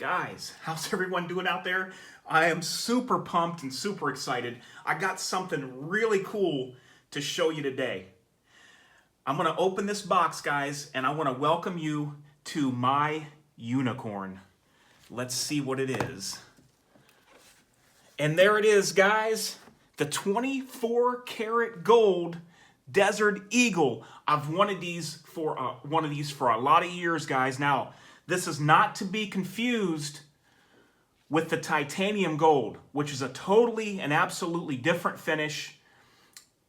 Guys, how's everyone doing out there? I am super pumped and super excited. I got something really cool to show you today. I'm going to open this box, guys, and I want to welcome you to my unicorn. Let's see what it is. And there it is, guys. The 24 karat gold Desert Eagle. I've wanted these for a lot of years, guys. Now, this is not to be confused with the titanium gold, which is a totally and absolutely different finish.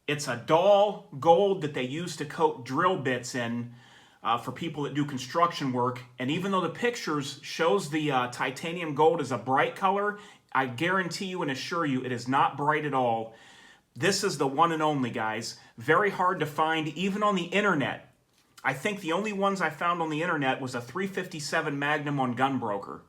It's a dull gold that they use to coat drill bits in for people that do construction work. And even though the pictures shows the titanium gold as a bright color, I guarantee you and assure you it is not bright at all. This is the one and only, guys. Very hard to find even on the internet. I think the only ones I found on the internet was a 357 Magnum on Gunbroker.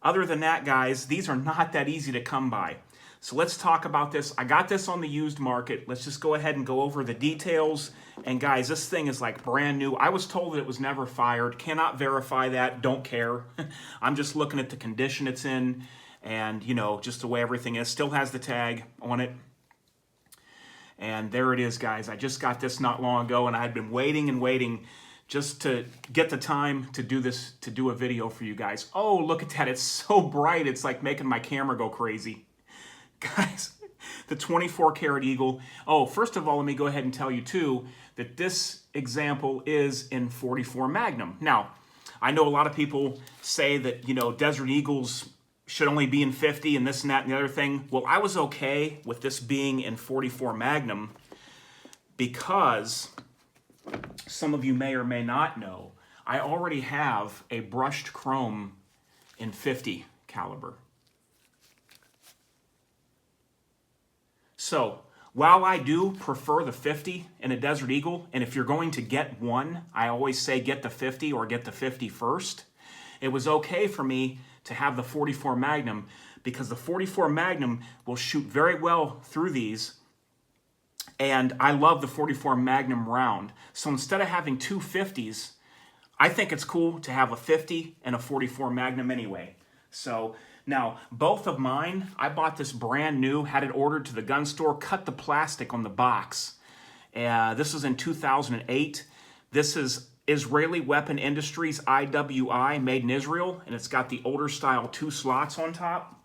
Other than that, guys, these are not that easy to come by. So let's talk about this. I got this on the used market. Let's just go ahead and go over the details. And guys, this thing is like brand new. I was told that it was never fired. Cannot verify that. Don't care. I'm just looking at the condition it's in and, you know, just the way everything is. Still has the tag on it. And there it is, guys. I just got this not long ago, and I had been waiting and waiting just to get the time to do this, to do a video for you guys. Oh, look at that. It's so bright. It's like making my camera go crazy. Guys, the 24 karat Eagle. Oh, first of all, let me go ahead and tell you, too, that this example is in 44 Magnum. Now, I know a lot of people say that, you know, Desert Eagles should only be in 50 and this and that and the other thing. Well, I was okay with this being in 44 Magnum because some of you may or may not know, I already have a brushed chrome in 50 caliber. So, while I do prefer the 50 in a Desert Eagle, and if you're going to get one, I always say get the 50 or get the 50 first. It was okay for me to have the 44 Magnum because the 44 Magnum will shoot very well through these, and I love the 44 Magnum round. So instead of having two 50s, I think it's cool to have a 50 and a 44 Magnum anyway. So now, both of mine, I bought this brand new, had it ordered to the gun store, cut the plastic on the box. This was in 2008. This is Israeli Weapon Industries IWI, made in Israel, and it's got the older style 2 slots on top.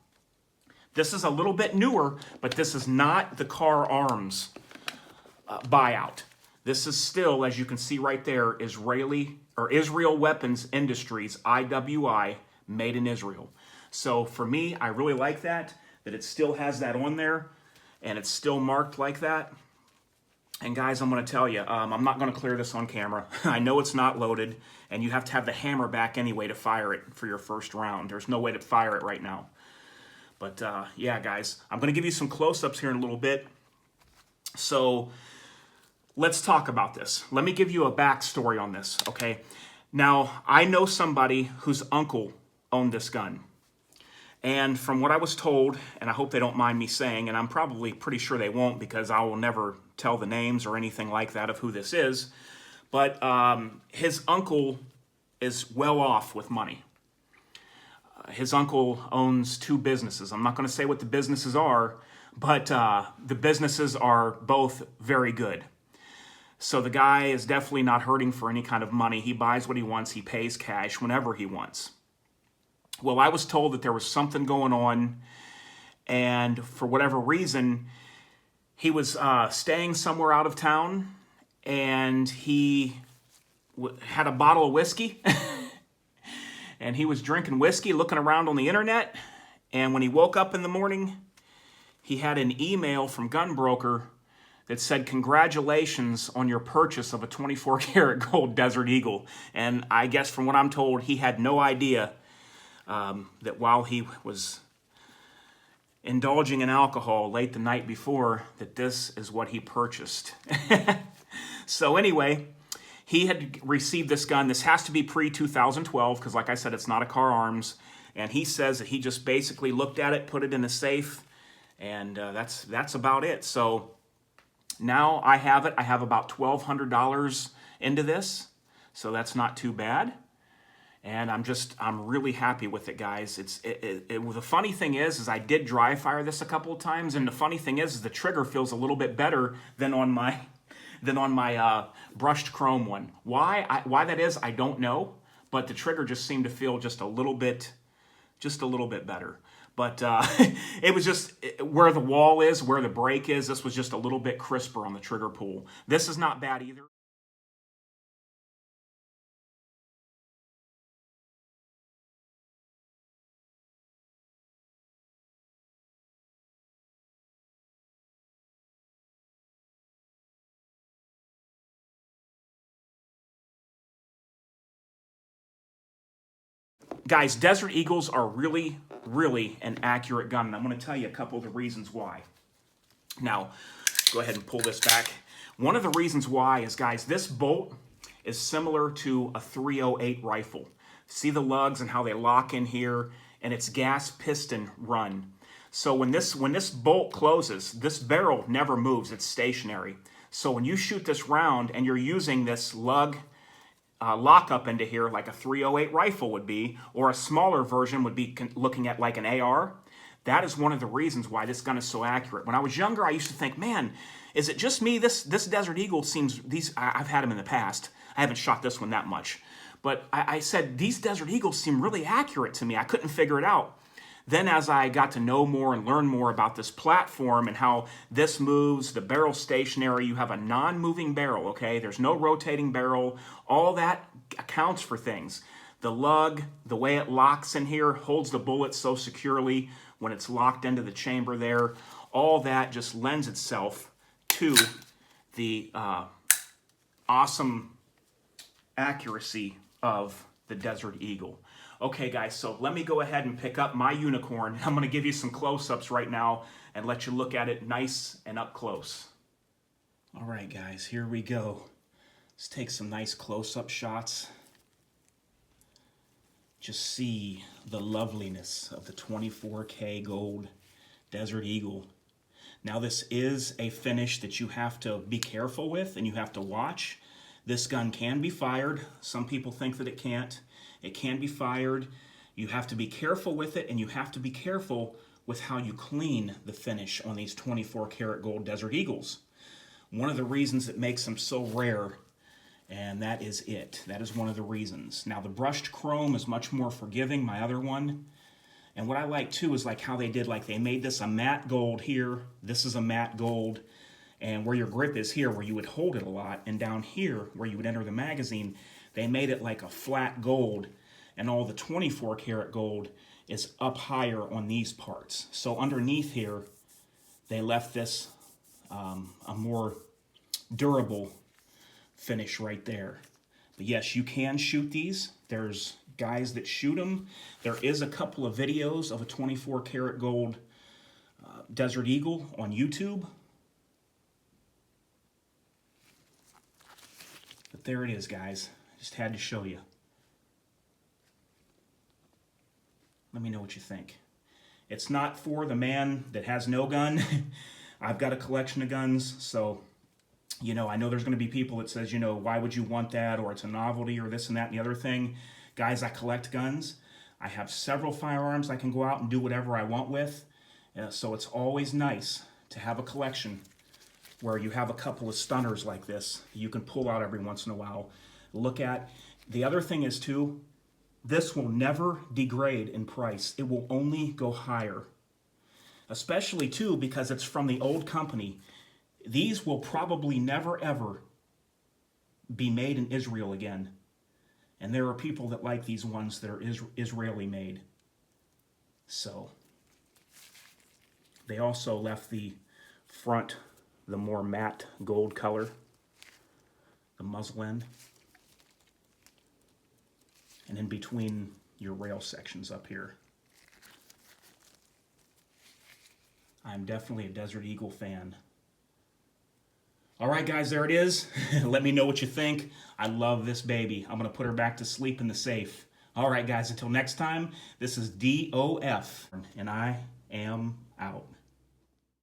This is a little bit newer, but this is not the Car Arms buyout. This is still, as you can see right there, Israel Weapons Industries IWI, made in Israel. So for me, I really like that it still has that on there, and it's still marked like that. And guys, I'm going to tell you, I'm not going to clear this on camera. I know it's not loaded, and you have to have the hammer back anyway to fire it for your first round. There's no way to fire it right now. But yeah, guys, I'm going to give you some close-ups here in a little bit. So let's talk about this. Let me give you a backstory on this, okay? Now, I know somebody whose uncle owned this gun. And from what I was told, and I hope they don't mind me saying, and I'm probably pretty sure they won't because I will never tell the names or anything like that of who this is, but his uncle is well off with money. His uncle owns 2 businesses. I'm not going to say what the businesses are, but the businesses are both very good. So the guy is definitely not hurting for any kind of money. He buys what he wants. He pays cash whenever he wants. Well, I was told that there was something going on, and for whatever reason, he was staying somewhere out of town, and he had a bottle of whiskey, and he was drinking whiskey, looking around on the internet, and when he woke up in the morning, he had an email from Gunbroker that said, "Congratulations on your purchase of a 24 karat gold Desert Eagle." And I guess from what I'm told, he had no idea that while he was indulging in alcohol late the night before, that this is what he purchased. So anyway, he had received this gun. This has to be pre-2012 because, like I said, it's not a Car Arms. And he says that he just basically looked at it, put it in a safe, and that's about it. So now I have it. I have about $1,200 into this, so that's not too bad. And I'm really happy with it, guys. The funny thing is I did dry fire this a couple of times, and the funny thing is the trigger feels a little bit better than on my brushed chrome one. Why that is, I don't know, but the trigger just seemed to feel just a little bit better. But it was just where the wall is, where the break is. This was just a little bit crisper on the trigger pull. This is not bad either. Guys, Desert Eagles are really, really an accurate gun, and I'm going to tell you a couple of the reasons why. Now, go ahead and pull this back. One of the reasons why is, guys, this bolt is similar to a .308 rifle. See the lugs and how they lock in here, and it's gas piston run. So when this bolt closes, this barrel never moves, it's stationary. So when you shoot this round and you're using this lug lock up into here like a .308 rifle would be, or a smaller version would be looking at like an AR, that is one of the reasons why this gun is so accurate. When I was younger, I used to think, man, is it just me? This Desert Eagle seems, I've had them in the past. I haven't shot this one that much. But I said, these Desert Eagles seem really accurate to me. I couldn't figure it out. Then as I got to know more and learn more about this platform and how this moves, the barrel stationary, you have a non-moving barrel, okay? There's no rotating barrel. All that accounts for things. The lug, the way it locks in here, holds the bullet so securely when it's locked into the chamber there. All that just lends itself to the awesome accuracy of the Desert Eagle. Okay, guys, so let me go ahead and pick up my unicorn. I'm going to give you some close-ups right now and let you look at it nice and up close. All right, guys, here we go. Let's take some nice close-up shots. Just see the loveliness of the 24K gold Desert Eagle. Now, this is a finish that you have to be careful with and you have to watch. This gun can be fired. Some people think that it can't. It can be fired. You have to be careful with it, and you have to be careful with how you clean the finish on these 24 karat gold Desert Eagles. One of the reasons that makes them so rare, and that is it. That is one of the reasons. Now, the brushed chrome is much more forgiving, my other one. And what I like, too, is like how they did, like they made this a matte gold here. This is a matte gold. And where your grip is here, where you would hold it a lot, and down here, where you would enter the magazine, they made it like a flat gold, and all the 24 karat gold is up higher on these parts. So underneath here, they left this a more durable finish right there. But yes, you can shoot these. There's guys that shoot them. There is a couple of videos of a 24 karat gold Desert Eagle on YouTube. But there it is, guys. Just had to show you. Let me know what you think. It's not for the man that has no gun. I've got a collection of guns, so, you know, I know there's going to be people that says, you know, why would you want that, or it's a novelty, or this and that and the other thing. Guys, I collect guns. I have several firearms I can go out and do whatever I want with, so it's always nice to have a collection where you have a couple of stunners like this that you can pull out every once in a while. Look at. The other thing is, too, this will never degrade in price. It will only go higher. Especially, too, because it's from the old company. These will probably never, ever be made in Israel again. And there are people that like these ones that are Israeli made. So, they also left the front, the more matte gold color, the muzzle end. And in between your rail sections up here. I'm definitely a Desert Eagle fan. All right, guys, there it is. Let me know what you think. I love this baby. I'm going to put her back to sleep in the safe. All right, guys, until next time, this is DOF, and I am out.